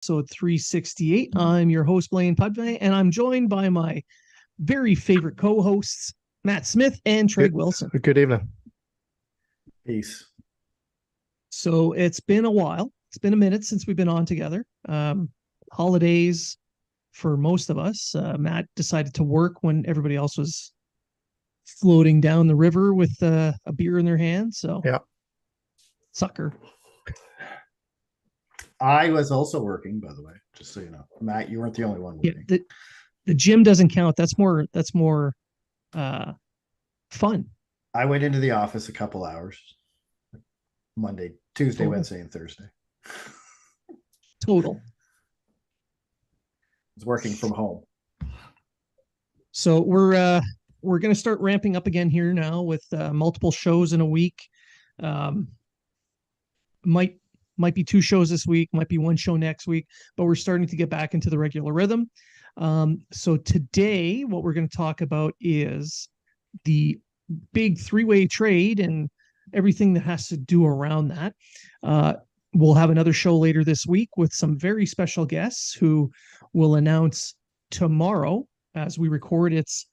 episode 368. I'm your host, Blain, and I'm joined by my very favorite co-hosts, Matt Smith and Trege Wilson. Good evening. Peace. So it's been a while. It's been a minute since we've been on together. Holidays for most of us. Matt decided to work when everybody else was floating down the river with a beer in their hand. So, yeah, sucker. I was also working, by the way, just so you know. Matt, you weren't the only one working. Yeah, the gym doesn't count. That's more fun. I went into the office a couple hours. Monday, Tuesday, Wednesday, and Thursday. Total. I was working from home. So we're going to start ramping up again here now with multiple shows in a week. Might be 2 shows this week, might be 1 show next week, but we're starting to get back into the regular rhythm. So today, what we're going to talk about is the big 3-way trade and everything that has to do around that. We'll have another show later this week with some very special guests who will announce tomorrow as we record. It's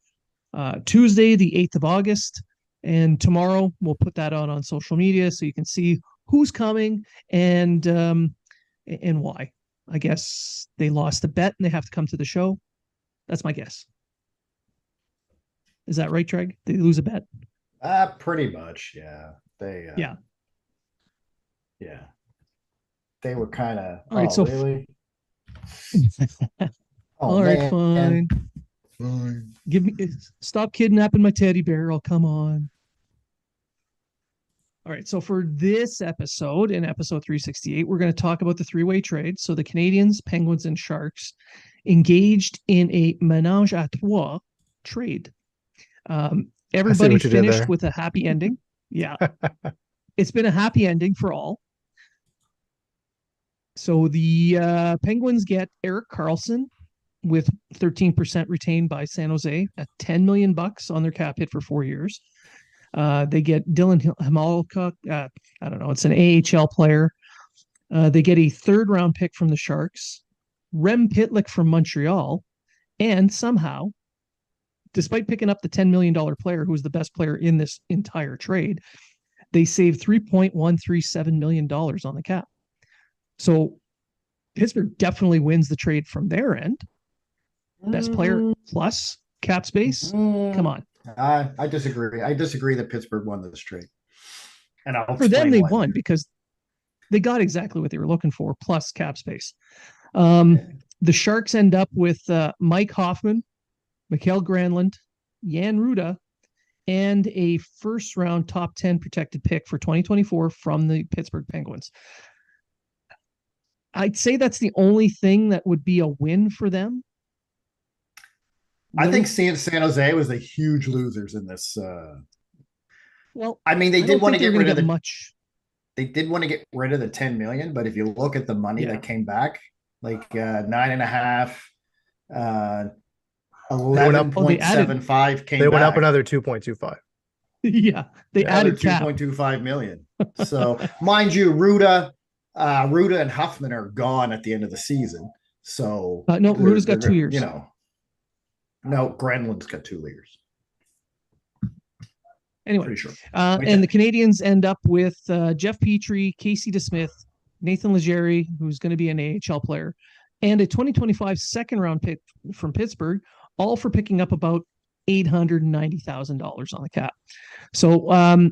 Tuesday, the 8th of August. And tomorrow we'll put that out on social media so you can see who's coming and why. I guess they lost a bet and they have to come to the show. That's my guess. Is that right, Treg? They lose a bet? Pretty much, yeah. They yeah. They were kind of really. All right, fine. Stop kidnapping my teddy bear. I'll come on. All right, so for this episode, in episode 368, we're going to talk about the 3-way trade. So the Canadiens, Penguins, and Sharks engaged in a ménage à trois trade. Everybody finished with a happy ending. Yeah. It's been a happy ending for all. So the Penguins get Erik Karlsson with 13% retained by San Jose at $10 million on their cap hit for 4 years. They get Dylan Hamolka. I don't know. It's an AHL player. They get a 3rd-round pick from the Sharks, Rem Pitlick from Montreal, and somehow, despite picking up the $10 million player, who was the best player in this entire trade, they saved $3.137 million on the cap. So Pittsburgh definitely wins the trade from their end. Best player plus cap space. Come on. I disagree. I disagree that Pittsburgh won this trade. And for them, they won because they got exactly what they were looking for, plus cap space. The Sharks end up with Mike Hoffman, Mikael Granlund, Jan Ruda, and a 1st-round top 10 protected pick for 2024 from the Pittsburgh Penguins. I'd say that's the only thing that would be a win for them. I think San Jose was the huge losers in this. Well, I mean, they did want to get rid of much. They did want to get rid of the 10 million, but if you look at the money that came back, like 9.5, 11.75 came. They went up another 2.25. Yeah, they added 2.25 million. So, mind you, Ruda and Huffman are gone at the end of the season. So no, Ruda's got 2 years. No, Granlund's got 2 years. Anyway, pretty sure. And the Canadiens end up with Jeff Petry, Casey DeSmith, Nathan Legere, who's going to be an AHL player, and a 2025 2nd-round pick from Pittsburgh, all for picking up about $890,000 on the cap. So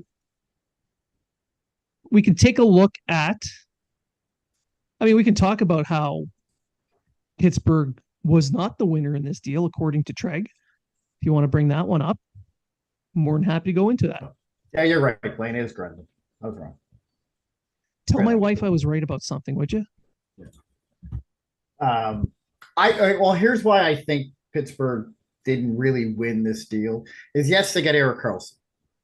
we can take a look at. We can talk about how Pittsburgh was not the winner in this deal, according to Trege. If you want to bring that one up, I'm more than happy to go into that. Yeah, you're right. Blain is Granlund. I was wrong. Tell my wife I was right about something, would you? Yeah. Well, here's why I think Pittsburgh didn't really win this deal. Is yes, they got Erik Karlsson,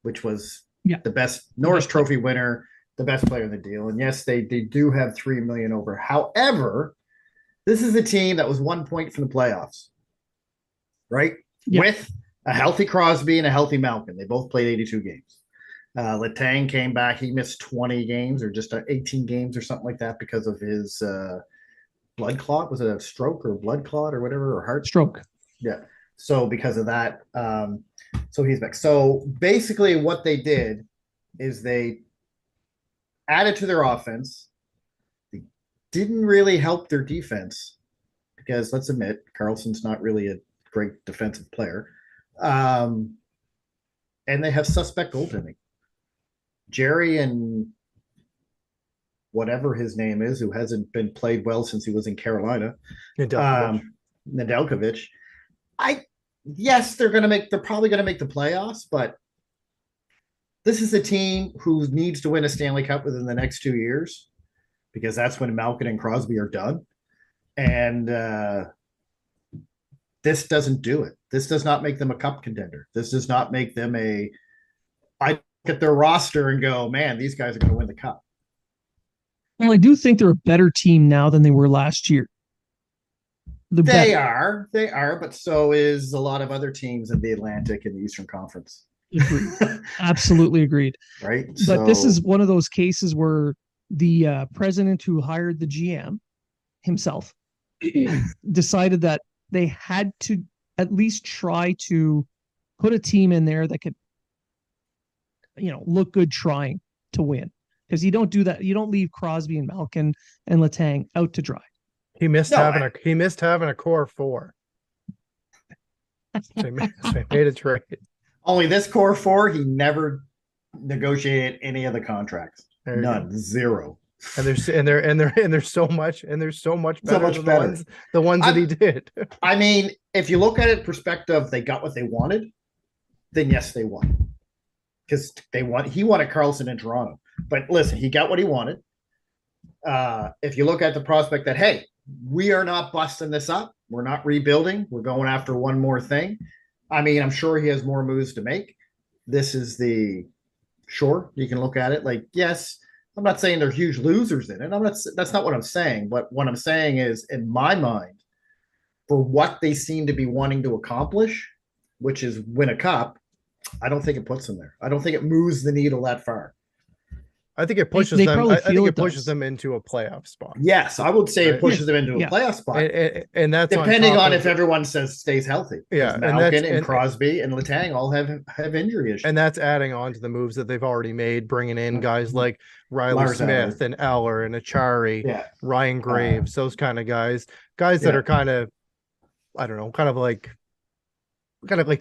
which was the best Norris Trophy winner, the best player in the deal. And yes, they do have $3 million over. However, this is a team that was 1 point from the playoffs, right? Yeah. With a healthy Crosby and a healthy Malkin. They both played 82 games. Letang came back. He missed 20 games or just 18 games or something like that because of his blood clot. Was it a stroke or blood clot or whatever, or heart? Stroke. Yeah. So because of that, so he's back. So basically, what they did is they added to their offense. They didn't really help their defense because let's admit, Carlson's not really a great defensive player. And they have suspect goaltending. Jerry and whatever his name is, who hasn't been played well since he was in Carolina, Nedeljkovic. Yes, they're probably gonna make the playoffs, but this is a team who needs to win a Stanley Cup within the next 2 years because that's when Malkin and Crosby are done. And this doesn't do it. This does not make them a cup contender. This does not make them I look at their roster and go, man, these guys are going to win the cup. Well, I do think they're a better team now than they were last year. They are, but so is a lot of other teams in the Atlantic and the Eastern Conference. Agreed. Absolutely agreed. Right. But this is one of those cases where the president who hired the GM himself decided that they had to at least try to put a team in there that could, look good trying to win. Because you don't do that. You don't leave Crosby and Malkin and Letang out to dry. He missed having a core four. So he made a trade. Only this core four, he never negotiated any of the contracts. None. Zero. And there's so much better than the ones that he did. I mean, if you look at it perspective, they got what they wanted, then yes, they won. Because he wanted Carlson in Toronto. But listen, he got what he wanted. If you look at the prospect that, hey, we are not busting this up. We're not rebuilding. We're going after one more thing. I mean, I'm sure he has more moves to make. This is you can look at it like, yes, I'm not saying they're huge losers in it. That's not what I'm saying. But what I'm saying is, in my mind, for what they seem to be wanting to accomplish, which is win a cup, I don't think it puts them there. I don't think it moves the needle that far. I think it pushes them. I think it pushes them into a playoff spot. Yes, I would say it pushes them into a playoff spot, and that's depending on if everyone stays healthy. Yeah, Malkin and Crosby and Letang all have injury issues, and that's adding on to the moves that they've already made, bringing in guys like Riley Smith and Eller and Achari, Ryan Graves, those kind of guys that are kind of, I don't know, kind of like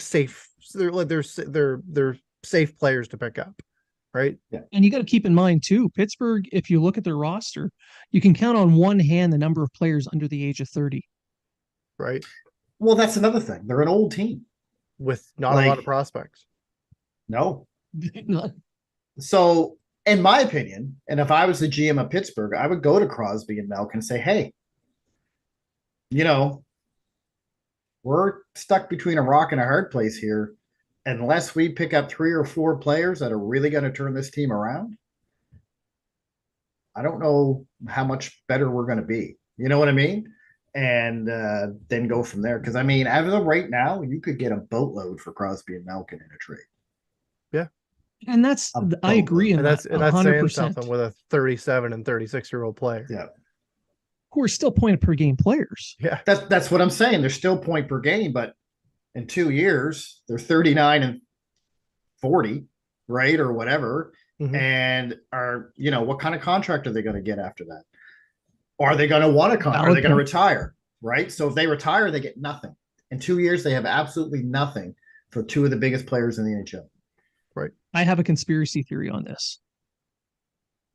safe. They're safe players to pick up. Right. Yeah. And you got to keep in mind too, Pittsburgh, if you look at their roster, you can count on one hand the number of players under the age of 30. Right. Well, that's another thing. They're an old team with not a lot of prospects. No. So, in my opinion, and if I was the GM of Pittsburgh, I would go to Crosby and Malkin and say, hey, we're stuck between a rock and a hard place here. Unless we pick up 3 or 4 players that are really going to turn this team around, I don't know how much better we're going to be. You know what I mean? And then go from there. Because, I mean, as of right now, you could get a boatload for Crosby and Malkin in a trade. Yeah. And I agree. And that's saying something with a 37 and 36-year-old player. Yeah. Who are still point per game players. Yeah. That's what I'm saying. They're still point per game, but in 2 years, they're 39 and 40, right? Or whatever. Mm-hmm. And what kind of contract are they going to get after that? Are they going to want a contract? Are they going to retire? Right. So if they retire, they get nothing. In 2 years, they have absolutely nothing for 2 of the biggest players in the NHL. Right. I have a conspiracy theory on this.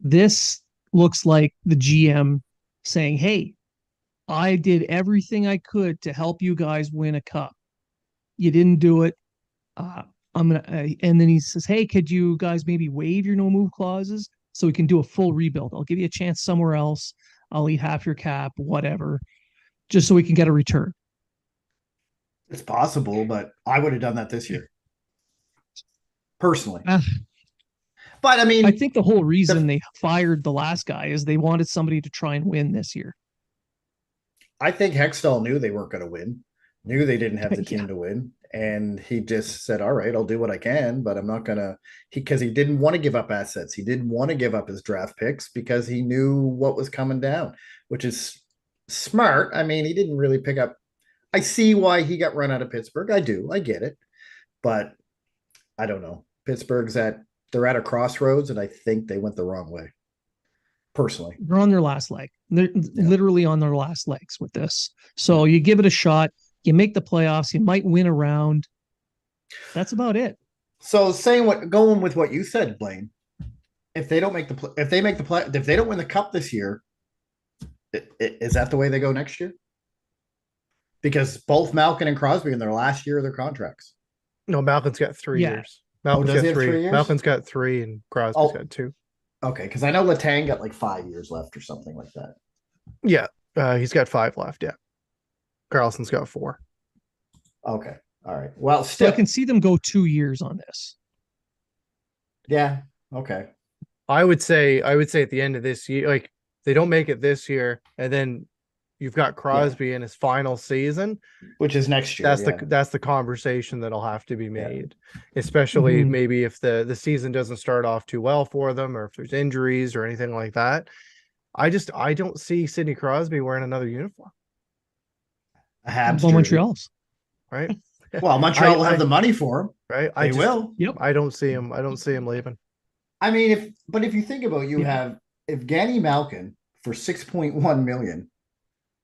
This looks like the GM saying, hey, I did everything I could to help you guys win a cup. You didn't do it. And then he says, hey, could you guys maybe waive your no move clauses so we can do a full rebuild? I'll give you a chance somewhere else. I'll eat half your cap, whatever, just so we can get a return. It's possible, but I would have done that this year. Personally. But I mean, I think the whole reason they fired the last guy is they wanted somebody to try and win this year. I think Hextall knew they weren't going to win. Knew they didn't have the team to win, and he just said, all right, I'll do what I can, but I'm not gonna, because he didn't want to give up assets. He didn't want to give up his draft picks because he knew what was coming down, which is smart. I mean, he didn't really pick up. I see why he got run out of Pittsburgh. I do. I get it. But I don't know. They're at a crossroads, and I think they went the wrong way. Personally, they're on their last leg. They're literally on their last legs with this. So you give it a shot. You make the playoffs. You might win a round. That's about it. So going with what you said, Blain. If they don't make if they don't win the cup this year, is that the way they go next year? Because both Malkin and Crosby in their last year of their contracts. No, Malkin's got 3 years. Malkin's got 3 years? Malkin's got 3 and Crosby's got 2. Okay, because I know Letang got like 5 years left or something like that. Yeah, he's got 5 left. Yeah, Carlson's got 4. Okay, all right. Well, still, so I can see them go 2 years on this. Yeah. Okay. I would say at the end of this year, like they don't make it this year, and then you've got Crosby in his final season, which is next year. That's the conversation that'll have to be made, especially maybe if the season doesn't start off too well for them, or if there's injuries or anything like that. I don't see Sidney Crosby wearing another uniform. Montreal's, right? Well, Montreal will have the money for him, right? They will. Yep. I don't see him leaving. I mean, if you think about it, have Evgeny Malkin for $6.1 million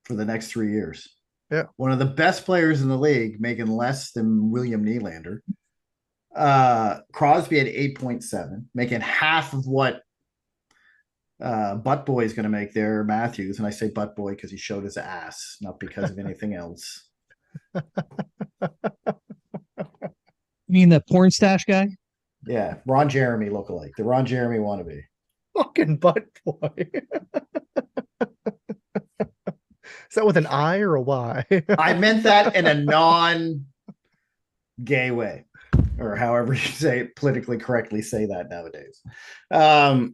for the next 3 years. Yeah. One of the best players in the league, making less than William Nylander. Crosby at 8.7, making half of what Butt Boy is going to make there, Matthews. And I say Butt Boy because he showed his ass, not because of anything else. You mean the porn stash guy? Yeah, Ron Jeremy lookalike. The Ron Jeremy wannabe. Fucking Butt Boy. Is that with an I or a Y? I meant that in a non-gay way, or however you politically correctly say that nowadays. I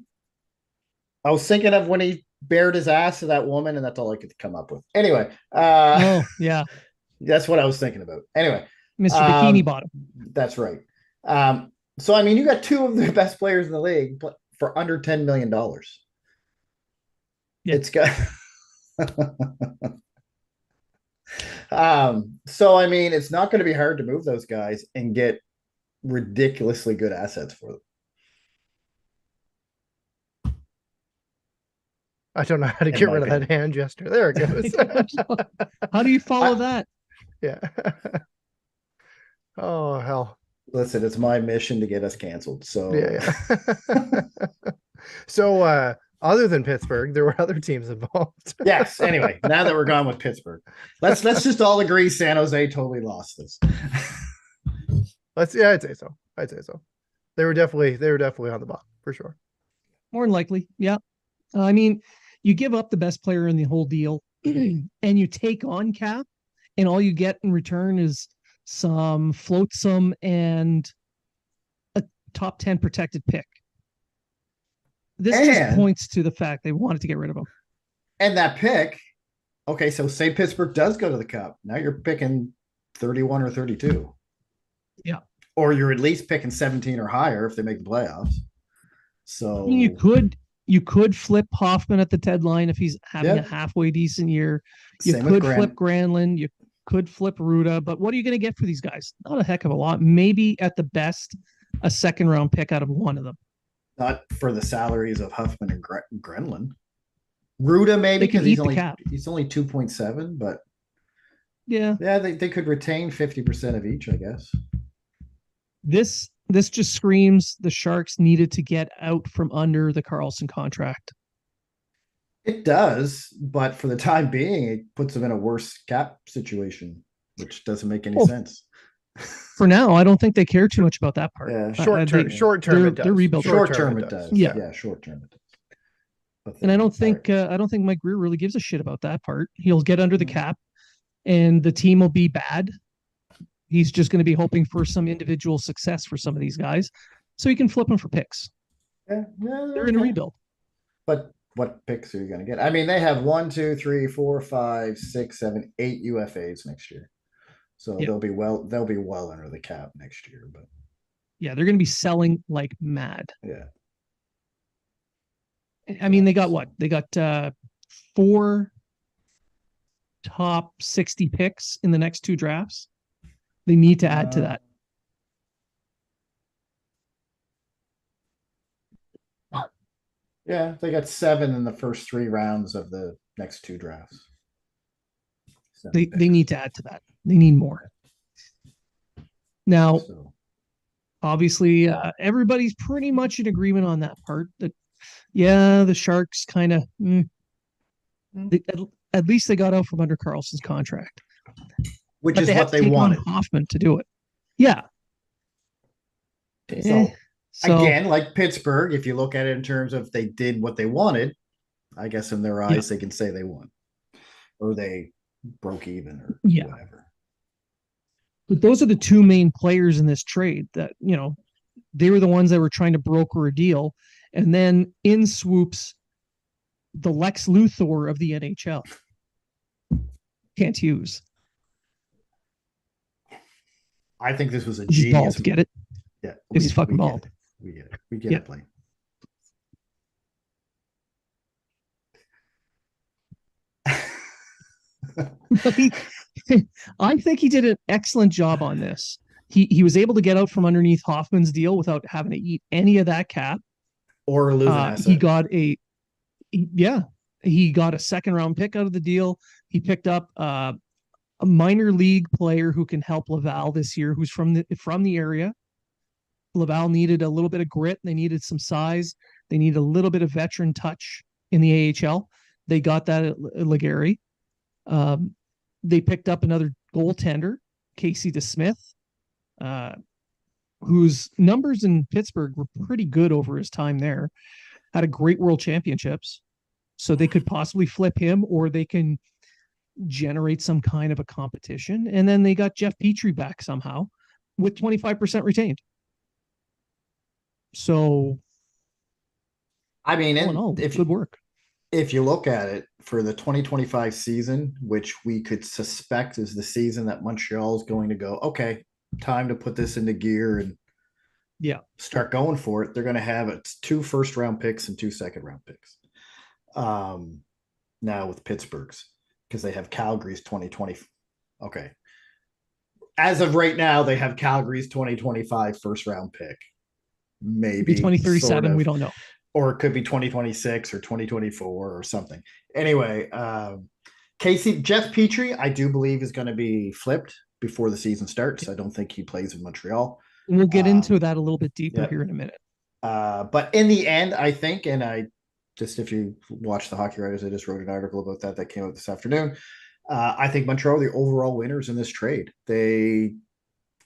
was thinking of when he bared his ass to that woman, and that's all I could come up with. Anyway. Oh, yeah. That's what I was thinking about. Anyway. Mr. Bikini Bottom. That's right. So, I mean, you got 2 of the best players in the league for under $10 million. Yeah. It's got... So I mean, it's not going to be hard to move those guys and get ridiculously good assets for them. I don't know how to get rid of that hand gesture. There it goes. How do you follow that? Yeah. Oh hell. Listen, it's my mission to get us canceled. So yeah. So other than Pittsburgh, there were other teams involved. Yes. Anyway, now that we're gone with Pittsburgh, let's just all agree San Jose totally lost this. I'd say so. They were definitely on the bottom for sure. More than likely, yeah. I mean, you give up the best player in the whole deal, and you take on cap, and all you get in return is some flotsam and a top 10 protected pick. This just points to the fact they wanted to get rid of him. And that pick, okay, so say Pittsburgh does go to the Cup. Now you're picking 31 or 32. Yeah. Or you're at least picking 17 or higher if they make the playoffs. So I mean, you could flip Hoffman at the deadline if he's having a halfway decent year. You could flip Granlund. You could flip Ruda. But what are you going to get for these guys? Not a heck of a lot. Maybe at the best, a second round pick out of one of them. Not for the salaries of Huffman and Grenlund. Ruda maybe because he's only 2.7, but they could retain 50% of each, I guess. This just screams the Sharks needed to get out from under the Karlsson contract. It does, but for the time being, it puts them in a worse cap situation, which doesn't make any sense. For now, I don't think they care too much about that part. Yeah, short term, they're rebuilding. Short term, it does. Yeah, short term, it does. And I don't think Mike Grier really gives a shit about that part. He'll get under the cap, and the team will be bad. He's just going to be hoping for some individual success for some of these guys, so he can flip them for picks. Yeah, they're in a rebuild. But what picks are you going to get? I mean, they have 1, 2, 3, 4, 5, 6, 7, 8 UFAs next year. So they'll be well under the cap next year, but yeah, they're going to be selling like mad. Yeah. I mean, they got what? They got 4 top 60 picks in the next 2 drafts. They need to add to that. Yeah, they got 7 in the first 3 rounds of the next 2 drafts. They need to add to that. They need more. Now, obviously, everybody's pretty much in agreement on that part. That, yeah, the Sharks kind of, at least they got out from under Karlsson's contract, which is what they wanted. Hoffman to do it. Yeah. So again, like Pittsburgh, if you look at it in terms of they did what they wanted, I guess in their eyes, they can say they won or they broke even or whatever. But those are the 2 main players in this trade that, they were the ones that were trying to broker a deal. And then in swoops the Lex Luthor of the NHL, Kent Hughes. I think this was a genius. Bald, get it? Yeah. He's fucking bald. We get it. We get it, Blain. I think he did an excellent job on this. He was able to get out from underneath Hoffman's deal without having to eat any of that cap or lose an asset. He got a 2nd-round pick out of the deal. He picked up a minor league player who can help Laval this year, who's from the area. Laval needed a little bit of grit. They needed some size. They needed a little bit of veteran touch in the AHL. They got that at Legary. They picked up another goaltender, Casey DeSmith, whose numbers in Pittsburgh were pretty good over his time there. Had a great World Championships. So they could possibly flip him, or they can generate some kind of a competition. And then they got Jeff Petry back somehow with 25% retained. So, I mean, good work. If you look at it for the 2025 season, which we could suspect is the season that Montreal is going to go, okay, time to put this into gear and start going for it. They're going to have 2 first-round picks and 2 second-round picks. Now with Pittsburgh's, because they have Calgary's 2020. Okay. As of right now, they have Calgary's 2025 first-round pick. Maybe 2037, sort of, we don't know. Or it could be 2026 or 2024 or something. Anyway, Jeff Petry, I do believe is going to be flipped before the season starts. I don't think he plays in Montreal. We'll get into that a little bit deeper here in a minute. But in the end, I think, and if you watch the Hockey Writers, I just wrote an article about that came out this afternoon. I think Montreal are the overall winners in this trade. They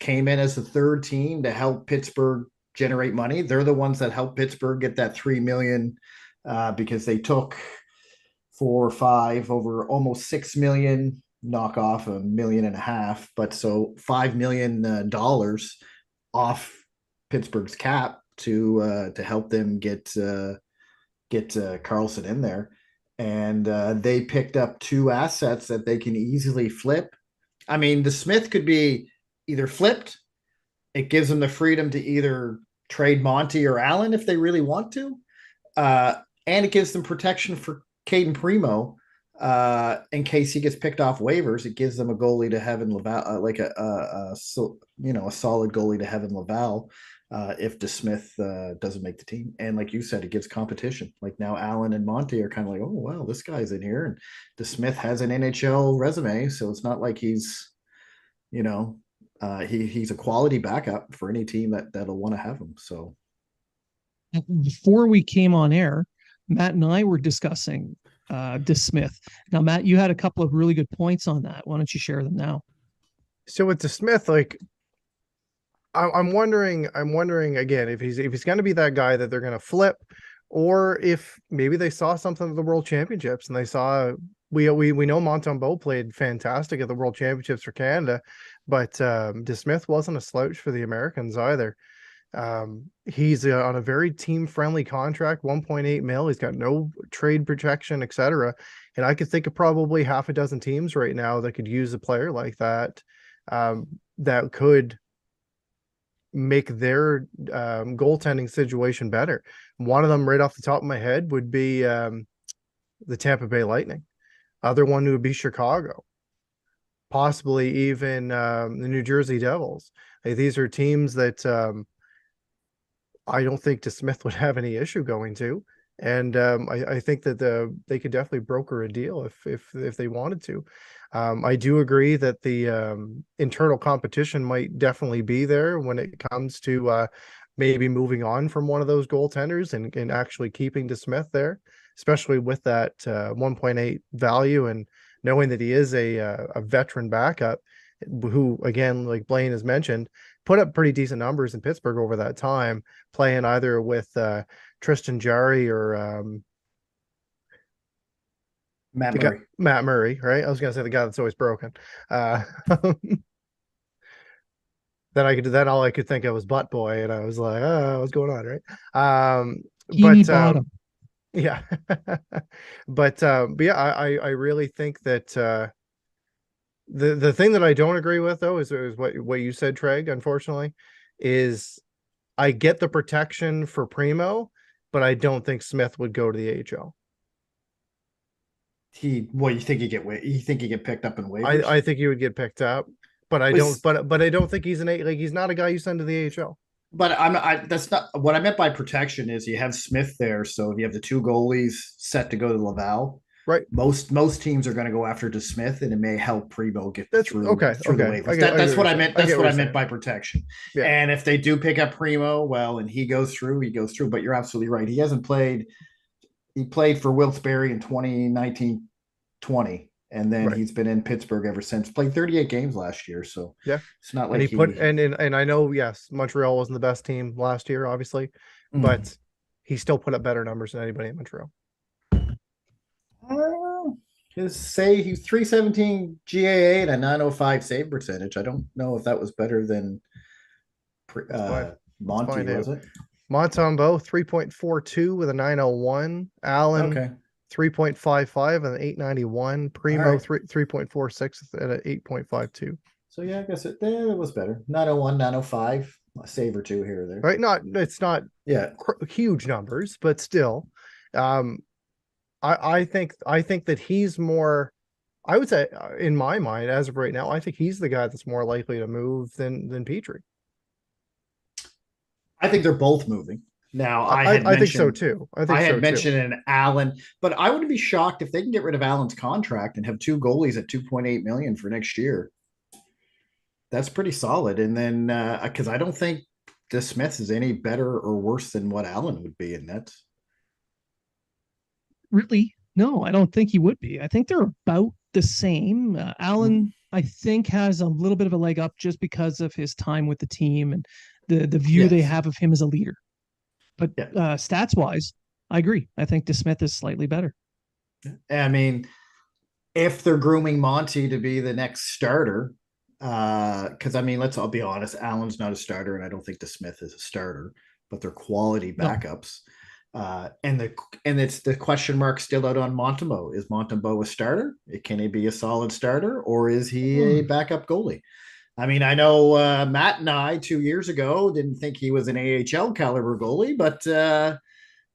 came in as the 3rd team to help Pittsburgh generate money. They're the ones that helped Pittsburgh get that $3 million because they took 4 or 5 over almost $6 million, knock off $1.5 million, but so $5 million off Pittsburgh's cap to help them get Karlsson in there. And they picked up 2 assets that they can easily flip. I mean, the Smith could be either flipped. It gives them the freedom to either trade Monty or Allen if they really want to. And it gives them protection for Caden Primo in case he gets picked off waivers. It gives them a goalie to have in Laval, like a solid goalie to have in Laval if DeSmith doesn't make the team. And like you said, it gives competition. Like now Allen and Monty are kind of like, oh, wow, this guy's in here. And DeSmith has an NHL resume. So it's not like he's, he's a quality backup for any team that'll want to have him. So before we came on air, Matt and I were discussing DeSmith. Now, Matt, you had a couple of really good points on that. Why don't you share them now? So with DeSmith, like I'm wondering again if he's going to be that guy that they're going to flip, or if maybe they saw something at the World Championships and they saw we know Montembeault played fantastic at the World Championships for Canada, but DeSmith wasn't a slouch for the Americans either. He's on a very team-friendly contract, 1.8 mil. He's got no trade protection, etc. And I could think of probably half a dozen teams right now that could use a player like that, that could make their goaltending situation better. One of them right off the top of my head would be the Tampa Bay Lightning. Other one would be Chicago, possibly even the New Jersey Devils. These are teams that I don't think DeSmith would have any issue going to. And I think that they could definitely broker a deal if they wanted to. I do agree that the internal competition might definitely be there when it comes to maybe moving on from one of those goaltenders and actually keeping DeSmith there, especially with that 1.8 value and knowing that he is a veteran backup who, again, like Blain has mentioned, put up pretty decent numbers in Pittsburgh over that time, playing either with Tristan Jarry or Matt Murray, right? I was gonna say the guy that's always broken. Then all I could think of was Butt Boy, and I was like, oh, what's going on, right? Bottom. Yeah. but yeah, I really think that the thing that I don't agree with though is what you said, Trege, unfortunately, is I get the protection for Primo, but I don't think Smith would go to the AHL. You think he get picked up in waivers? I think he would get picked up, but I don't think he's he's not a guy you send to the AHL. But that's not what I meant by protection. Is you have Smith there, so if you have the two goalies set to go to Laval, right? Most teams are going to go after DeSmith, and it may help Primo get through the waivers. That's what I meant. That's what I meant by protection. Yeah. And if they do pick up Primo, well, and he goes through. But you're absolutely right. He hasn't played. He played for Wilkes-Barre in 2019-20. And then he's been in Pittsburgh ever since. Played 38 games last year, so yeah, it's not like and I know, yes, Montreal wasn't the best team last year, obviously, but he still put up better numbers than anybody in Montreal. Say he's 317 GAA and a 905 save percentage. I don't know if that was better than Monty, was it? Montembeault 3.42 with a 901. Allen 3.55 and an 891. Primo 3.46 and an 8.52. So yeah, I guess it was better. 901, 905, a save or two here or there. Right? It's not huge numbers, but still. I think that he's more, I would say, in my mind, as of right now, I think he's the guy that's more likely to move than Petry. I think they're both moving. Now, I think so too. I had mentioned an Allen, but I wouldn't be shocked if they can get rid of Allen's contract and have two goalies at $2.8 million for next year. That's pretty solid. And then because I don't think DeSmith is any better or worse than what Allen would be in that. Really? No, I don't think he would be. I think they're about the same. Allen, I think, has a little bit of a leg up just because of his time with the team and the view they have of him as a leader. But stats wise, I agree. I think DeSmith is slightly better. I mean, if they're grooming Monty to be the next starter, because I mean, I'll be honest, Allen's not a starter, and I don't think DeSmith is a starter, but they're quality backups. No. And it's the question mark still out on Montembeault. Is Montembeault a starter? Can he be a solid starter, or is he a backup goalie? I mean, I know Matt and I 2 years ago didn't think he was an AHL caliber goalie, but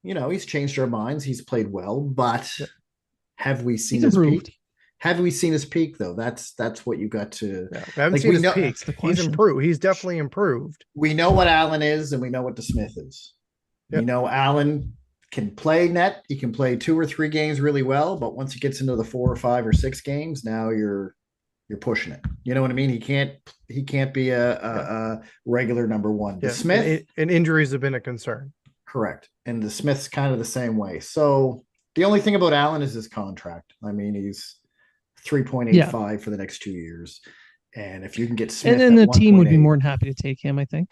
he's changed our minds. He's played well, but have we seen his peak? Have we seen his peak though? That's what you got to. Yeah, we haven't seen his peak. He's improved. He's definitely improved. We know what Allen is, and we know what DeSmith is. Yep. Allen can play net. He can play 2 or 3 games really well, but once he gets into the 4 or 5 or 6 games, now you're pushing it. You know what I mean? He can't be a regular number one. Yeah. DeSmith and injuries have been a concern. Correct. And DeSmith's kind of the same way. So the only thing about Allen is his contract. I mean, he's 3.85 for the next 2 years. And if you can get Smith, and then the team would be more than happy to take him, I think.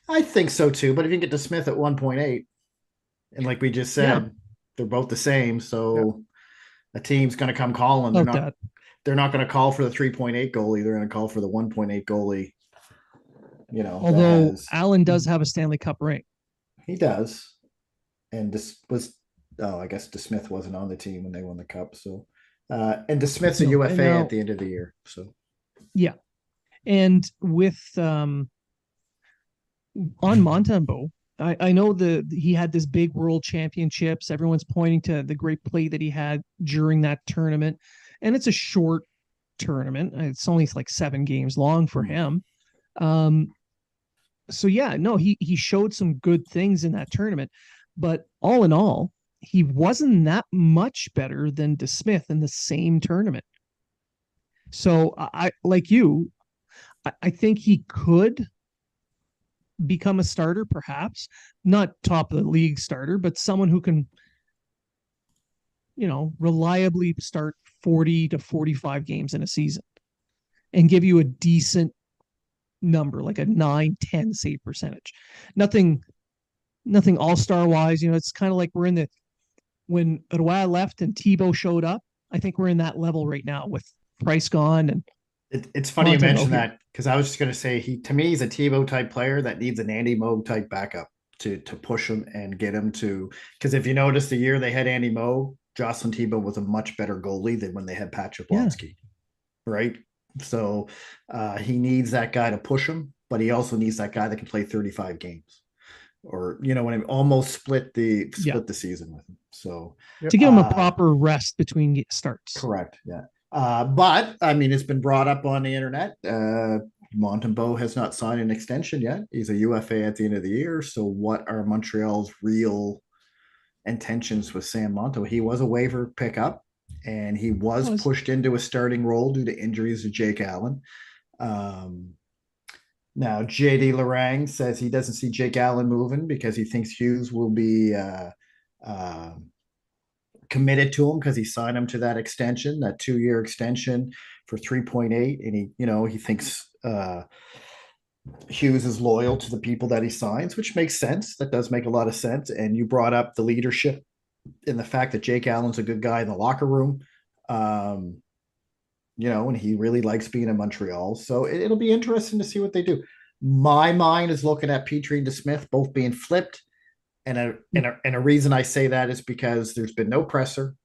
I think so too. But if you can get DeSmith at 1.8, and like we just said, they're both the same. So a team's going to come calling. They're not going to call for the 3.8 goalie. They're going to call for the 1.8 goalie. Although Allen does have a Stanley Cup ring. He does. And I guess DeSmith wasn't on the team when they won the cup. So, and DeSmith's a UFA at the end of the year. So, yeah. And with, on Montembeault, I know he had this big world championships. Everyone's pointing to the great play that he had during that tournament. And it's a short tournament. It's only like 7 games long for him. So yeah, no, he showed some good things in that tournament, but all in all, he wasn't that much better than DeSmith in the same tournament. So I like you, I think he could become a starter, perhaps not top of the league starter, but someone who can, reliably start 40 to 45 games in a season and give you a decent number, like a 9-10 save percentage. Nothing all-star wise. It's kind of like we're in when Roy left and Thibault showed up. I think we're in that level right now with Price gone. And it's funny you mention that, because I was just going to say, to me, he's a Thibault type player that needs an Andy Moog type backup to push him and get him to, because if you notice the year they had Andy Moog, Jocelyn Thibault was a much better goalie than when they had Patrick Blonsky, right? So he needs that guy to push him, but he also needs that guy that can play 35 games, or when I almost split the season with him. So to give him a proper rest between starts. Correct. Yeah. But I mean, it's been brought up on the internet. Montembeault has not signed an extension yet. He's a UFA at the end of the year. So what are Montreal's real intentions with Sam Montembeault? He was a waiver pickup, and he was pushed into a starting role due to injuries to Jake Allen. Now, JD Lorang says he doesn't see Jake Allen moving because he thinks Hughes will be committed to him because he signed him to that extension, that 2-year extension for 3.8. And he thinks Hughes is loyal to the people that he signs, which makes sense. That does make a lot of sense. And you brought up the leadership in the fact that Jake Allen's a good guy in the locker room. And he really likes being in Montreal. So it'll be interesting to see what they do. My mind is looking at Petry and DeSmith both being flipped. And a reason I say that is because there's been no presser.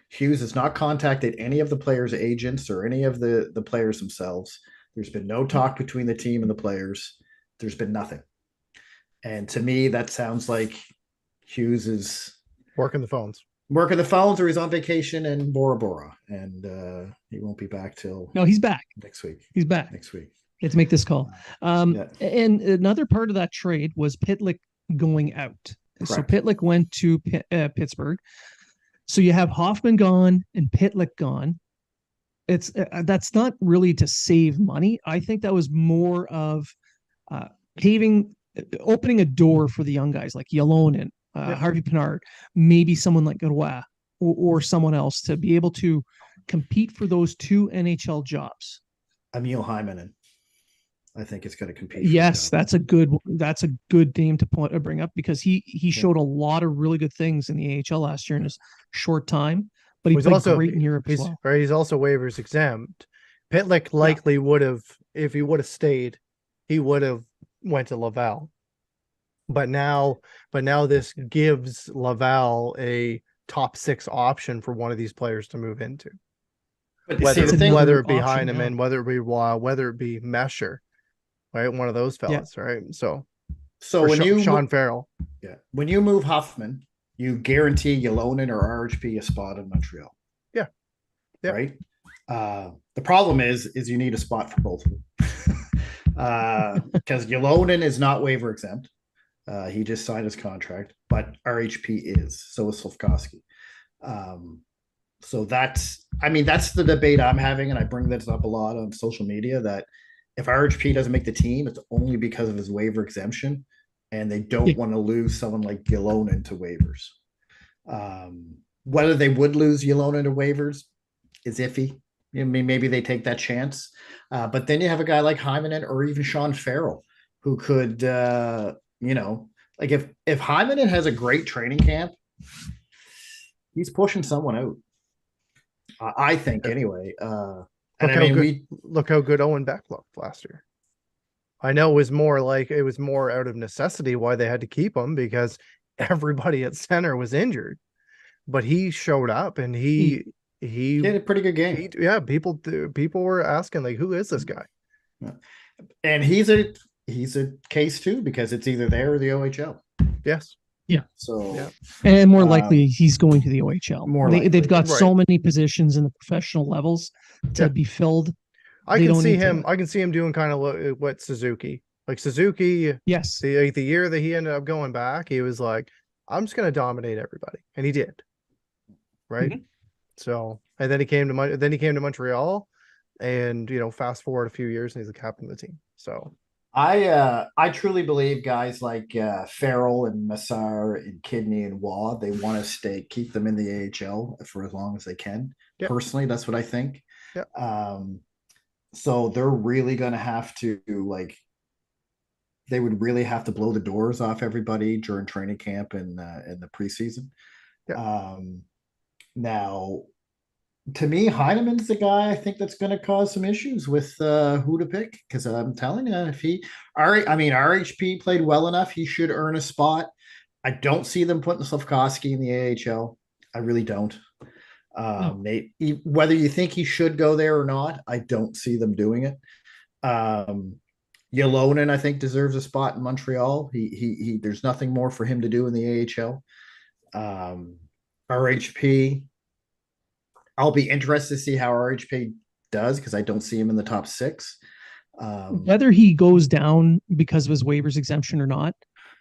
Hughes has not contacted any of the players' agents or any of the players themselves. There's been no talk between the team and the players. There's been nothing. And to me, that sounds like Hughes is working the phones, or he's on vacation in Bora Bora, and he won't be back till. No, he's back next week. He's back next week. He had to make this call. And another part of that trade was Pitlick going out. Correct. So Pitlick went to Pittsburgh. So you have Hoffman gone and Pitlick gone. It's that's not really to save money. I think that was more of opening a door for the young guys like Ylonen, Harvey Pinard, maybe someone like Roy or someone else to be able to compete for those 2 NHL jobs. Emil Hymanen, I think it's going to compete. Yes, that's a good name to bring up, because he showed a lot of really good things in the AHL last year in his short time, but he played also great in Europe as well. He's also waivers exempt. Pitlick likely would have, if he would have stayed, he would have went to Laval. But now this gives Laval a top 6 option for one of these players to move into. But whether it be Heineman, whether it be Mesher, right? One of those fellas, right? So when Sean Farrell. Yeah. When you move Huffman, you guarantee Ylonen or RHP a spot in Montreal. Yeah. Right? The problem is you need a spot for both of them. Because Ylonen is not waiver exempt. He just signed his contract, but RHP is. So is Slafkovsky. So that's the debate I'm having, and I bring this up a lot on social media, that if RHP doesn't make the team, it's only because of his waiver exemption, and they don't want to lose someone like Ylonen to waivers. Whether they would lose Ylonen to waivers is iffy. Maybe they take that chance. But then you have a guy like Hymanen or even Sean Farrell, who could, like if Hymanen has a great training camp, he's pushing someone out. I think anyway. Look how good Owen Beck looked last year. I know it was more out of necessity why they had to keep him, because everybody at center was injured, but he showed up and he had a pretty good game. People were asking, like, who is this guy? And he's a he's a case too, because it's either there or the OHL. Yes. Yeah. So, yeah. And more likely he's going to the OHL. They've got so many positions in the professional levels to be filled. I can see him doing kind of what Suzuki, like Suzuki. Yes. The year that he ended up going back, he was like, I'm just going to dominate everybody. And he did. Right. Mm-hmm. So, and then he came to Montreal, and, you know, fast forward a few years and he's the captain of the team. So I truly believe guys like Farrell and Massar and Kidney and Waugh, they want to keep them in the AHL for as long as they can. Yep. Personally, that's what I think. Yep. So they're really going to have to, they would really have to blow the doors off everybody during training camp and in the preseason. Yep. Now, to me, Heineman's the guy I think that's going to cause some issues with who to pick, because I'm telling you, if RHP played well enough, he should earn a spot. I don't see them putting Slafkovsky in the AHL. I really don't. Whether you think he should go there or not, I don't see them doing it. Ylonen, I think, deserves a spot in Montreal. He there's nothing more for him to do in the AHL. RHP, I'll be interested to see how RHP does, because I don't see him in the top 6. Whether he goes down because of his waivers exemption or not,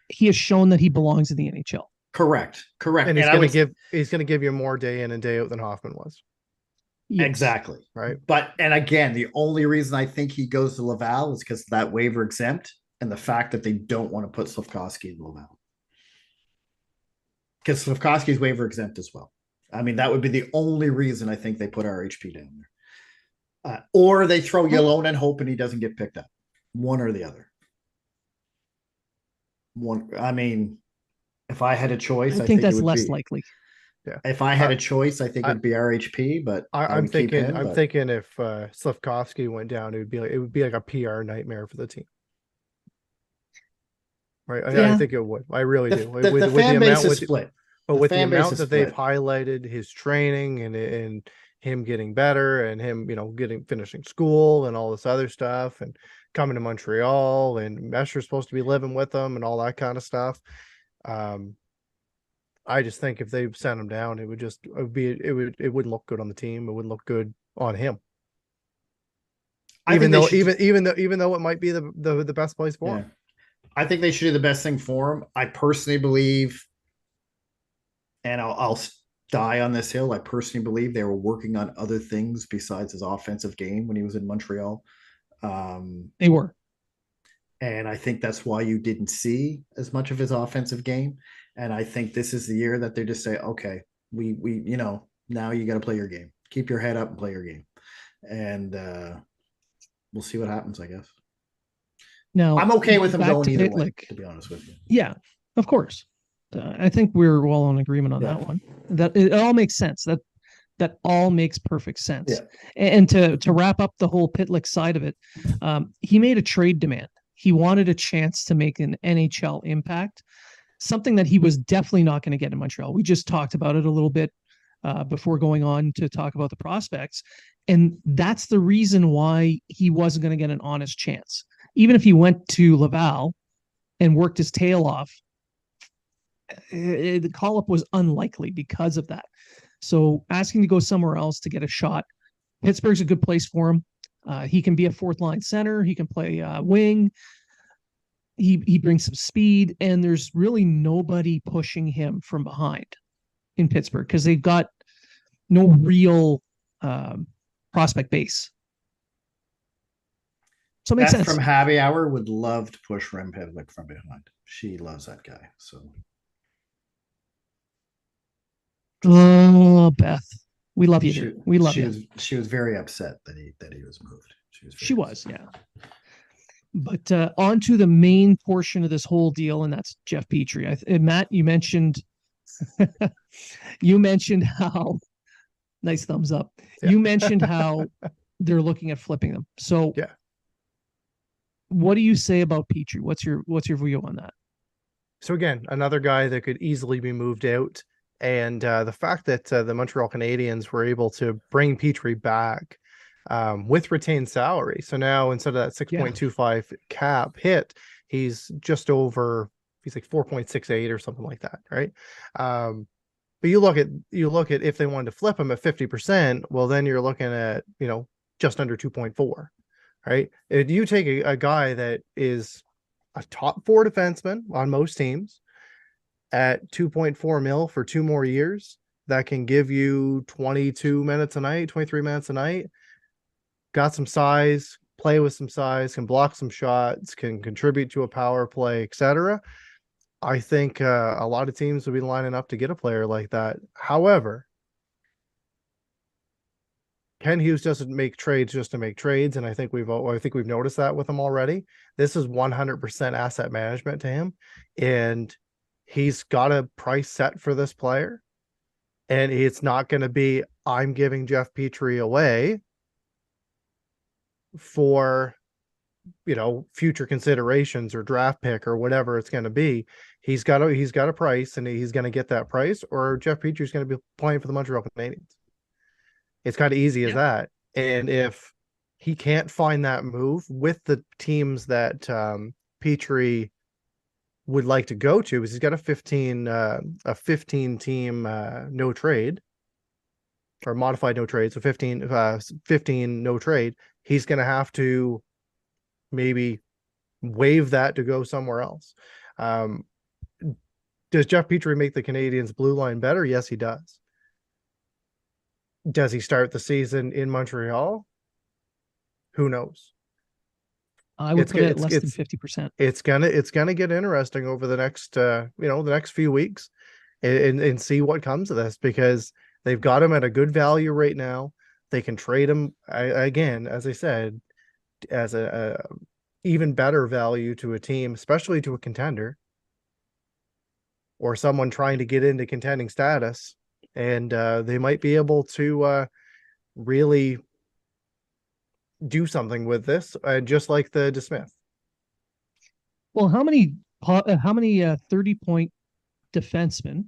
he has shown that he belongs in the NHL. Correct. And he's going to give you more day in and day out than Hoffman was. Yes. Exactly. Right. And again, the only reason I think he goes to Laval is because of that waiver exempt and the fact that they don't want to put Slafkovsky in Laval. Because Slafkovsky's waiver exempt as well. I mean, that would be the only reason I think they put RHP down there. Or they throw Ylonen hoping he doesn't get picked up. One or the other. I mean, if I had a choice, I think that's less likely. Yeah. If I had a choice, I think it'd be RHP, but I'm thinking if Slafkovsky went down, it would be like a PR nightmare for the team. Right. I think it would. I really do. The fan base is split. But with the amount that they've highlighted his training and him getting better and him, you know, finishing school and all this other stuff and coming to Montreal, and Mesher's supposed to be living with them and all that kind of stuff. I just think if they sent him down, it wouldn't look good on the team. It wouldn't look good on him. Even though it might be the best place for him. I think they should do the best thing for him. I personally believe, and I'll die on this hill, I personally believe they were working on other things besides his offensive game when he was in Montreal. They were. And I think that's why you didn't see as much of his offensive game. And I think this is the year that they just say, okay, we now you got to play your game. Keep your head up and play your game. And we'll see what happens, I guess. Now, I'm okay with him going either way, to be honest with you. Yeah, of course. I think we're all in agreement on that one. That it all makes sense. That all makes perfect sense. Yeah. And to wrap up the whole Pitlick side of it, he made a trade demand. He wanted a chance to make an NHL impact, something that he was definitely not going to get in Montreal. We just talked about it a little bit before going on to talk about the prospects. And that's the reason why he wasn't going to get an honest chance. Even if he went to Laval and worked his tail off, the call-up was unlikely because of that. So asking to go somewhere else to get a shot, Pittsburgh's a good place for him. He can be a fourth-line center. He can play wing. He brings some speed, and there's really nobody pushing him from behind in Pittsburgh because they've got no real prospect base. So it makes sense. From Happy Hour would love to push Rem Pitlick from behind. She loves that guy. So, oh, Beth, we love you. We love you. She was very upset that he was moved. She was, yeah. But on to the main portion of this whole deal, and that's Jeff Petry. And Matt, you mentioned how nice thumbs up. Yeah. You mentioned how they're looking at flipping them. So, yeah. What do you say about Petry? What's your view on that? So again, another guy that could easily be moved out, and the fact that the Montreal Canadiens were able to bring Petry back with retained salary. So now instead of that 6.25 cap hit, he's just over, he's like 4.68 or something like that, right? But you look at if they wanted to flip him at 50%, well, then you're looking at, just under 2.4, right? If you take a guy that is a top 4 defenseman on most teams at 2.4 mil for 2 more years, that can give you 22 minutes a night, 23 minutes a night, got some size, play with some size, can block some shots, can contribute to a power play, etc. I think a lot of teams will be lining up to get a player like that. However, Ken Hughes doesn't make trades just to make trades, and I think we've noticed that with him already. This is 100% asset management to him, and he's got a price set for this player, and it's not going to be, I'm giving Jeff Petry away for future considerations or draft pick or whatever it's going to be. He's got a price, and he's going to get that price, or Jeff Petry's going to be playing for the Montreal Canadiens. It's kind of easy as that. And if he can't find that move with the teams that Petry would like to go to, because he's got a 15 team no trade, or modified no trade, so 15 no trade, he's going to have to maybe waive that to go somewhere else. Does Jeff Petry make the Canadiens blue line better? Yes, he does. Does he start the season in Montreal? Who knows? I would put it at less than 50%. It's gonna get interesting over the next the next few weeks, and see what comes of this, because they've got him at a good value right now. They can trade him again, as I said, as a even better value to a team, especially to a contender or someone trying to get into contending status. And they might be able to really do something with this, just like the DeSmith. Well, how many 30-point defensemen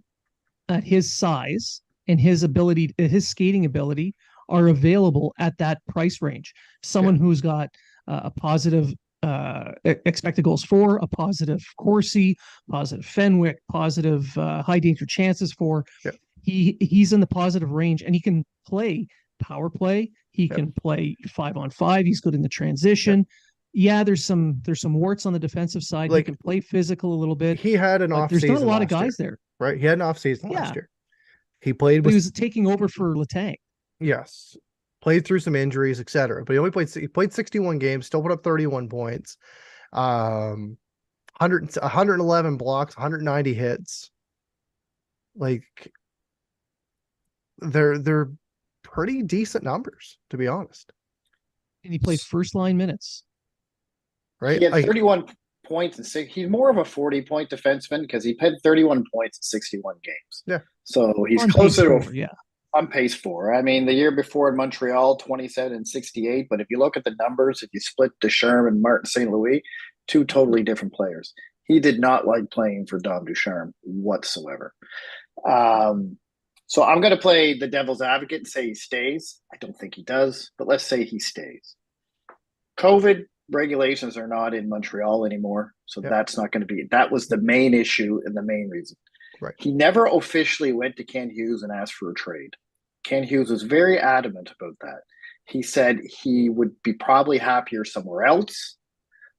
at his size and his ability, his skating ability, are available at that price range? Someone who's got a positive expected goals for, a positive Corsi, positive Fenwick, positive high danger chances for. He's in the positive range, and he can play power play. He can play 5-on-5. He's good in the transition. There's some warts on the defensive side. He can play physical a little bit. He had an off season. There's not a lot of guys there, right? He had an off season last year. He played. He was taking over for Letang. Yes, played through some injuries, etc. But he played 61 games, still put up 31 points, 111 blocks, 190 hits. Like, they're pretty decent numbers, to be honest. And he played first line minutes. Right? He had 31 points and he's more of a 40-point defenseman, because he played 31 points in 61 games. Yeah. So he's on closer to on pace for. I mean, the year before in Montreal, 27 and 68. But if you look at the numbers, if you split Ducharme and Martin St. Louis, two totally different players. He did not like playing for Dom Ducharme whatsoever. So I'm going to play the devil's advocate and say he stays. I don't think he does, but let's say he stays. COVID regulations are not in Montreal anymore, so that's not going to be. That was the main issue and the main reason. Right. He never officially went to Ken Hughes and asked for a trade. Ken Hughes was very adamant about that. He said he would be probably happier somewhere else,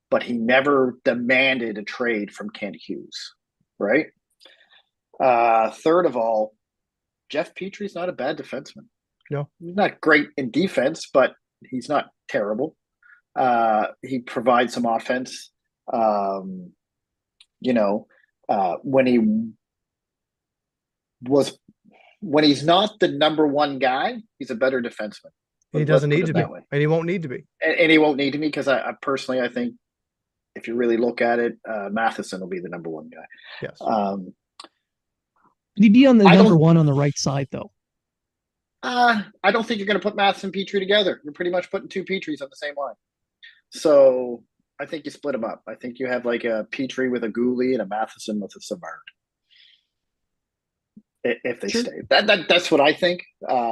but he never demanded a trade from Ken Hughes. Right. Third of all, Jeff Petry's not a bad defenseman. No, he's not great in defense, but he's not terrible. He provides some offense. When he's not the number one guy, he's a better defenseman. He doesn't need to be, and he won't need to be. And he won't need to be, because I personally, I think if you really look at it, Matheson will be the number one guy. Yes. He'd be on the number one on the right side, though. I don't think you're going to put Matheson and Petry together. You're pretty much putting two Petrys on the same line. So I think you split them up. I think you have like a Petry with a Gooley and a Matheson with a Savard. if they stay. That's what I think.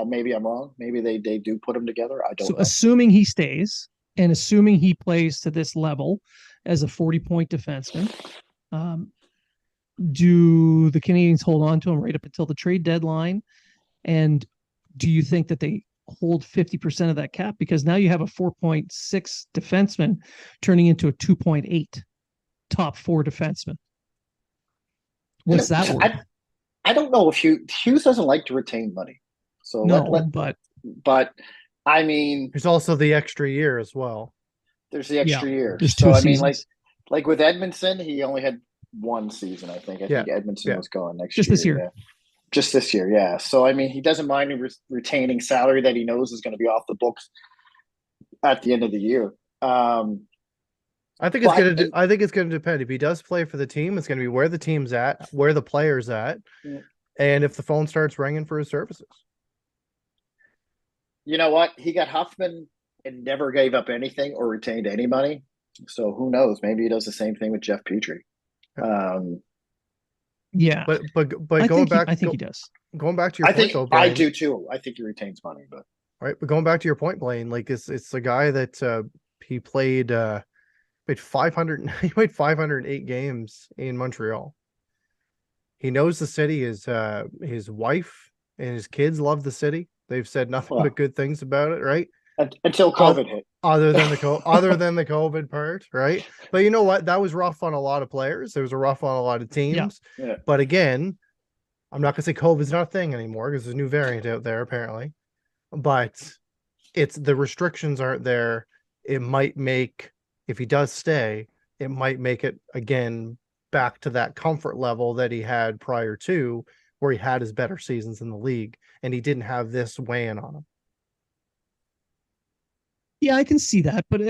Maybe I'm wrong. Maybe they do put them together. I don't know. Assuming he stays and assuming he plays to this level as a 40-point defenseman, do the Canadiens hold on to him right up until the trade deadline? And do you think that they hold 50% of that cap? Because now you have a 4.6 defenseman turning into a 2.8 top 4 defenseman. What's that worth? I don't know if Hughes doesn't like to retain money. So but I mean, there's also the extra year as well. There's the extra year. So I mean, like with Edmondson, he only had 1 season, I think. I think Edmondson was gone next year. Just this year. Yeah. Just this year, yeah. So I mean, he doesn't mind retaining salary that he knows is going to be off the books at the end of the year. I think it's going to depend. If he does play for the team, it's going to be where the team's at, where the player's at, and if the phone starts ringing for his services. You know what? He got Huffman and never gave up anything or retained any money. So who knows? Maybe he does the same thing with Jeff Petry. But going back, I think he does. Going back to your point, though, Blain, I do too. I think he retains money, but but going back to your point, Blain, like it's a guy that he played 500. He played 508 games in Montreal. He knows the city. His wife and his kids love the city. They've said nothing but good things about it, right? Until COVID hit. Other than the COVID part, right? But you know what? That was rough on a lot of players. It was rough on a lot of teams. Yeah. But again, I'm not gonna say COVID's not a thing anymore because there's a new variant out there apparently. But it's the restrictions aren't there. It might make, if he does stay, it might make it again back to that comfort level that he had prior to, where he had his better seasons in the league and he didn't have this weighing on him. Yeah, I can see that. But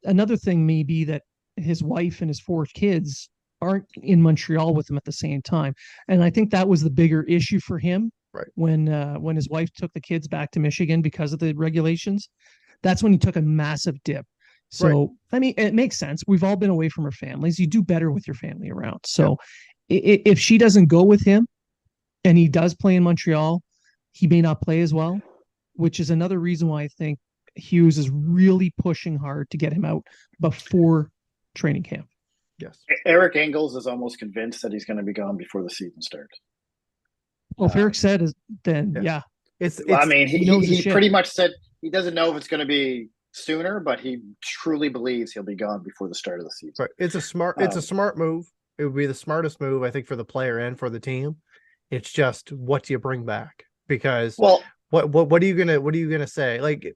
another thing may be that his wife and his 4 kids aren't in Montreal with him at the same time. And I think that was the bigger issue for him. Right. When his wife took the kids back to Michigan because of the regulations, that's when he took a massive dip. So, I mean, it makes sense. We've all been away from our families. You do better with your family around. So if she doesn't go with him and he does play in Montreal, he may not play as well, which is another reason why I think Hughes is really pushing hard to get him out before training camp. Yes. Eric Engels is almost convinced that he's going to be gone before the season starts. Well, if Eric said it, then It's I mean, he pretty much said he doesn't know if it's going to be sooner, but he truly believes he'll be gone before the start of the season. Right. It's a smart move. It would be the smartest move, I think, for the player and for the team. It's just, what do you bring back? Because what are you gonna say? Like,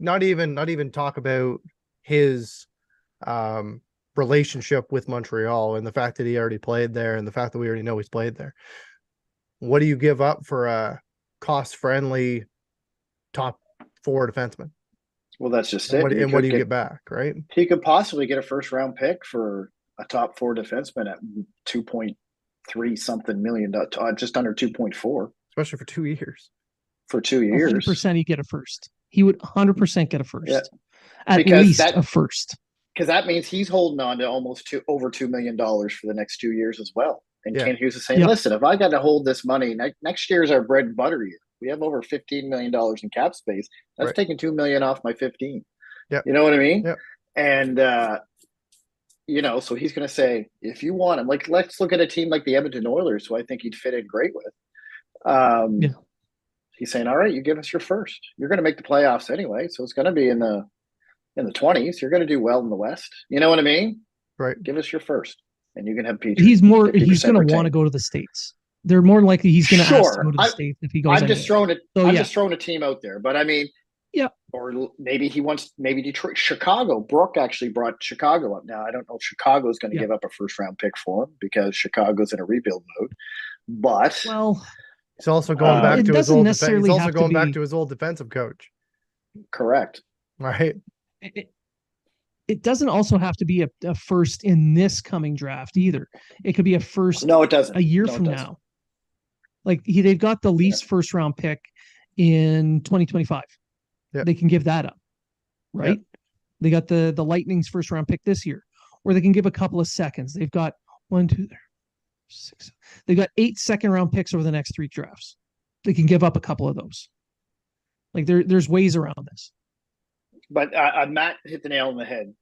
not even talk about his relationship with Montreal and the fact that he already played there and the fact that we already know he's played there. What do you give up for a cost-friendly top 4 defenseman? Well, that's just it. What do you get back, right? He could possibly get a first-round pick for a top 4 defenseman at 2.3 something million, just under 2.4, especially for 2 years. For 2 years, 100% he'd get a first. He would 100% get a first. Yeah. At least a first. Because that means he's holding on to almost over $2 million for the next 2 years as well. And Ken Hughes is saying, listen, if I got to hold this money, next year is our bread and butter year. We have over $15 million in cap space. That's taking $2 million off my 15. Yeah. You know what I mean? Yeah. And, so he's going to say, if you want him, like, let's look at a team like the Edmonton Oilers, who I think he'd fit in great with. He's saying, all right, you give us your first. You're going to make the playoffs anyway. So it's going to be in the 20s. You're going to do well in the West. You know what I mean? Right. Give us your first. And you can have Petry. He's going to want to go to the States. They're more likely he's going to ask to go to the States if he goes. I'm just throwing a team out there, but I mean, or maybe he wants Detroit, Chicago. Brooke actually brought Chicago up. Now I don't know if Chicago is going to give up a first-round pick for him because Chicago's in a rebuild mode. But he's also going back to his old. He's also going back to his old defensive coach. Correct. Right. It doesn't also have to be a first in this coming draft either. It could be a first. No, it doesn't. A year from now. Like they've got the least first round pick in 2025. Yeah. They can give that up, right? Yeah. They got the Lightning's first round pick this year, or they can give a couple of seconds. They've got 1, 2, 6. They got 8 second-round picks over the next 3 drafts. They can give up a couple of those. Like there's ways around this. But Matt hit the nail on the head.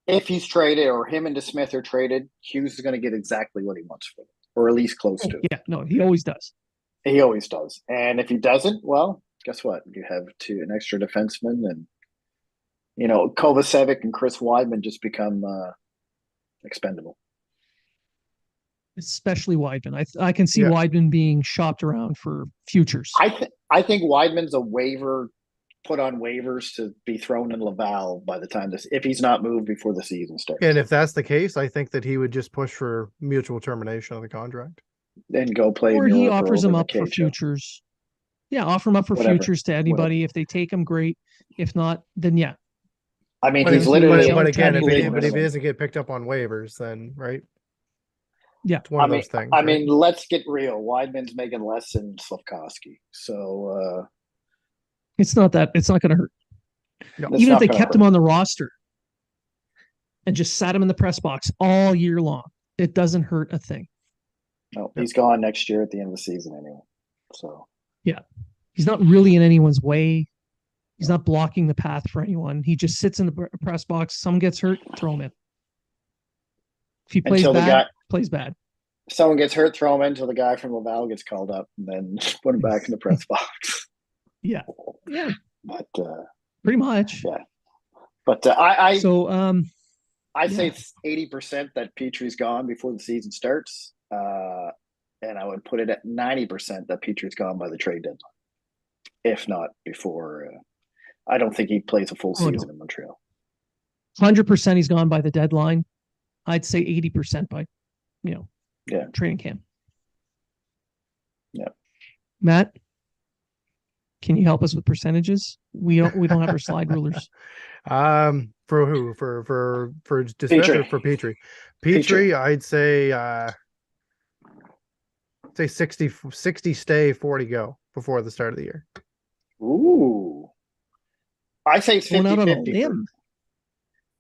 If he's traded, or him and DeSmith are traded, Hughes is going to get exactly what he wants for it, or at least close to it. Yeah, no, he always does. He always does. And if he doesn't, well, guess what? You have an extra defenseman, and Kovacevic and Chris Weidman just become expendable. Especially Weidman. I can see Weidman being shopped around for futures. I think Weidman's a waiver, put on waivers to be thrown in Laval by the time if he's not moved before the season starts. And if that's the case, I think that he would just push for mutual termination of the contract. Then go play. Or he offers him up for futures. Yeah, offer him up for futures to anybody. Whatever. If they take him, great. If not, then yeah. I mean, he's literally. But again, if he doesn't get picked up on waivers, then right. Yeah, it's one of those things. I mean, let's get real. Weidman's making less than Slafkovsky, so it's not going to hurt. No, even if they kept him on the roster and just sat him in the press box all year long, it doesn't hurt a thing. No, he's gone next year at the end of the season anyway. So yeah, he's not really in anyone's way. He's not blocking the path for anyone. He just sits in the press box. Someone gets hurt, throw him in. If he plays plays bad. Someone gets hurt, throw him in until the guy from Laval gets called up, and then put him back in the press box. Yeah. But pretty much. Yeah. But I say yeah. it's 80% that Petry's gone before the season starts, and I would put it at 90% that Petry's gone by the trade deadline, if not before. I don't think he plays a full season in Montreal. 100% he's gone by the deadline. I'd say 80% by, training camp. Yeah. Matt, can you help us with percentages? We don't have our slide rulers. For who? For DeSmith or for Petry? Petry, I'd say 60 stay, 40 go before the start of the year. Ooh. I say it's 50-50.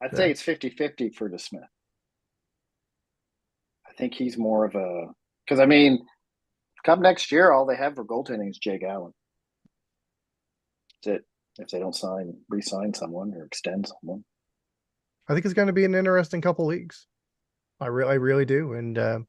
I'd say it's 50-50 for DeSmith. I think he's more of a, because I mean, come next year, all they have for goaltending is Jake Allen. That's it. If they don't re-sign someone or extend someone, I think it's going to be an interesting couple leagues. I really do, and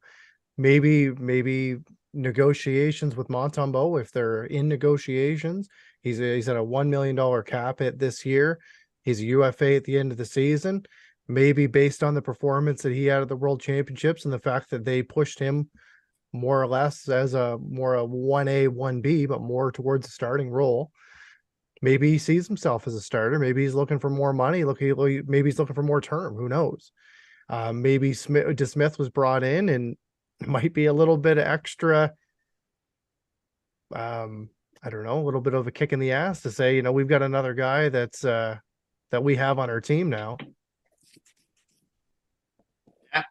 maybe negotiations with Montembeault, if they're in negotiations. He's at a $1 million cap hit this year. He's a UFA at the end of the season. Maybe based on the performance that he had at the World Championships and the fact that they pushed him more or less as a 1A, 1B, but more towards a starting role. Maybe he sees himself as a starter. Maybe he's looking for more money. Maybe he's looking for more term. Who knows? Maybe DeSmith was brought in and it might be a little bit of extra, I don't know, a little bit of a kick in the ass to say, we've got another guy that's that we have on our team now. Yeah.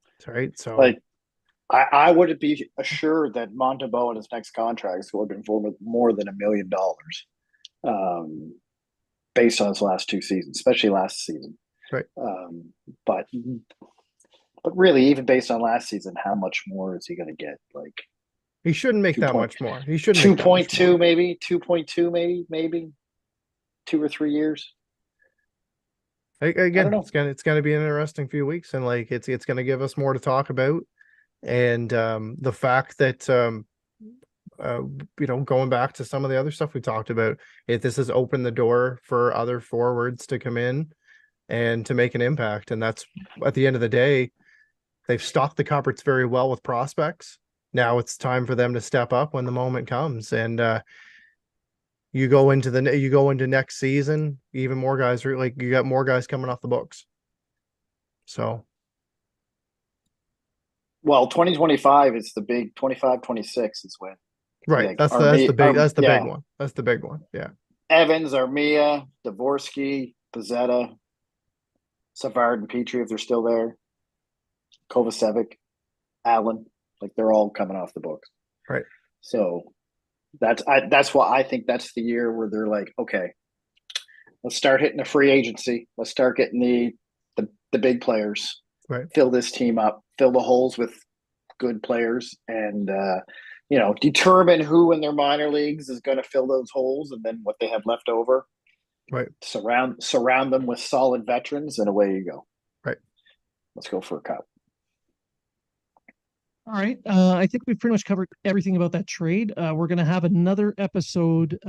That's right. So I would be assured that Montembeault in his next contract is going to be for more than $1 million, based on his last 2 seasons, especially last season. Right. But really, even based on last season, how much more is he going to get? Like, he shouldn't make that much more. He shouldn't. 2.2 maybe. 2.2 maybe. 2 or 3 years. Again, it's gonna be an interesting few weeks, and it's gonna give us more to talk about. And the fact that going back to some of the other stuff we talked about, this has opened the door for other forwards to come in and to make an impact. And that's, at the end of the day, they've stocked the cupboards very well with prospects. Now it's time for them to step up when the moment comes. And you go into next season, even more guys you got more guys coming off the books. So. Well, 2025 is the big 25-26 is when. Right. That's the big one. That's the big one. Yeah. Evans, Armia, Dvorsky, Pizzetta, Savard and Petry, if they're still there. Kovacevic, Allen, they're all coming off the books. Right. So that's why I think that's the year where they're like, okay, let's start hitting the free agency. Let's start getting the big players. Right. Fill this team up. Fill the holes with good players and determine who in their minor leagues is going to fill those holes, and then what they have left over. Right. Surround them with solid veterans, and away you go. Right. Let's go for a cup. All right. I think we've pretty much covered everything about that trade. We're going to have another episode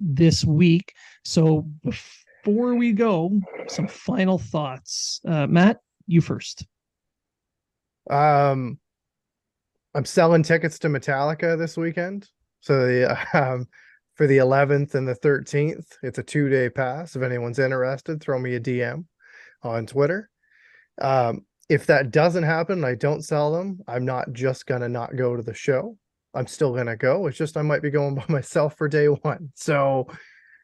this week. So before we go, some final thoughts. Matt, you first. I'm selling tickets to Metallica this weekend. So for the 11th and the 13th, it's a 2-day pass. If anyone's interested, throw me a DM on Twitter. If that doesn't happen, I don't sell them, I'm not just going to not go to the show. I'm still going to go. It's just I might be going by myself for day one. So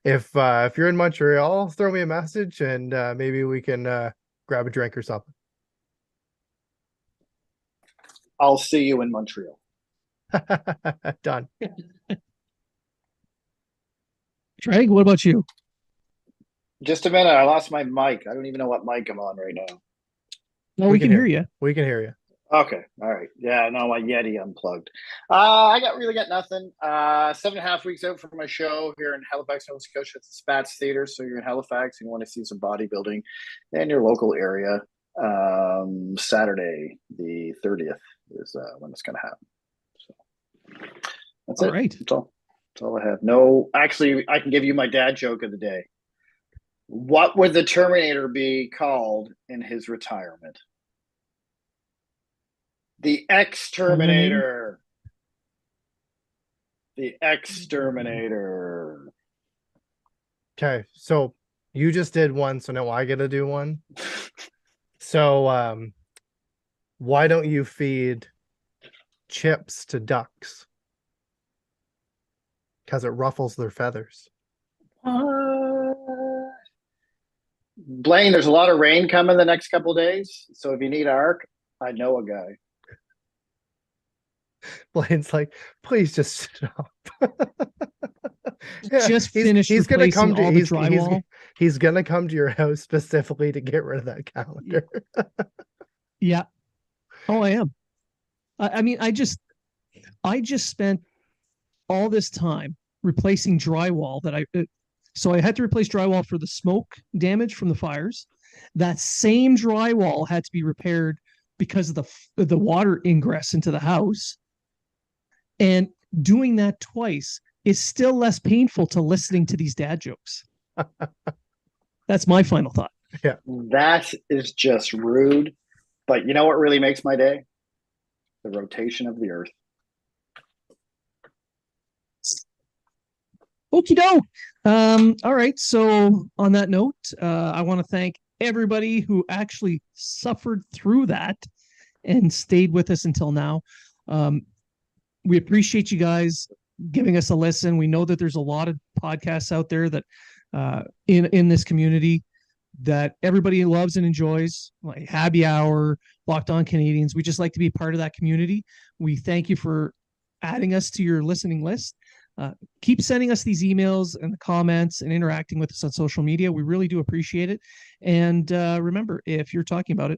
if you're in Montreal, throw me a message and maybe we can grab a drink or something. I'll see you in Montreal. Done. Trege, what about you? Just a minute. I lost my mic. I don't even know what mic I'm on right now. No, we can hear you. We can hear you. Okay. All right. Yeah, no, my Yeti unplugged. I got nothing. 7.5 weeks out from my show here in Halifax, Nova Scotia. It's the Spats Theater. So you're in Halifax and you want to see some bodybuilding in your local area. Saturday, the 30th is when it's going to happen. So that's all it. Right. That's all I have. No, actually, I can give you my dad joke of the day. What would the Terminator be called in his retirement? The Exterminator. The Exterminator. Okay, so you just did one, so now I get to do one. So why don't you feed chips to ducks? Because it ruffles their feathers. Blain, there's a lot of rain coming the next couple of days. So if you need ARC, I know a guy. Blain's like, please just stop. Yeah, just finish he's gonna come to he's gonna come to your house specifically to get rid of that calendar. Yeah. Oh, I am. I mean, I just spent all this time replacing drywall so I had to replace drywall for the smoke damage from the fires. That same drywall had to be repaired because of the water ingress into the house. And doing that twice is still less painful to listening to these dad jokes. That's my final thought. Yeah. That is just rude. But you know what really makes my day? The rotation of the earth. Okie doke. All right. So on that note, I want to thank everybody who actually suffered through that and stayed with us until now. We appreciate you guys giving us a listen. We know that there's a lot of podcasts out there that in this community that everybody loves and enjoys, like Happy Hour, Locked On Canadiens. We just like to be part of that community. We thank you for adding us to your listening list. Keep sending us these emails and the comments and interacting with us on social media. We really do appreciate it. And remember, if you're talking about it,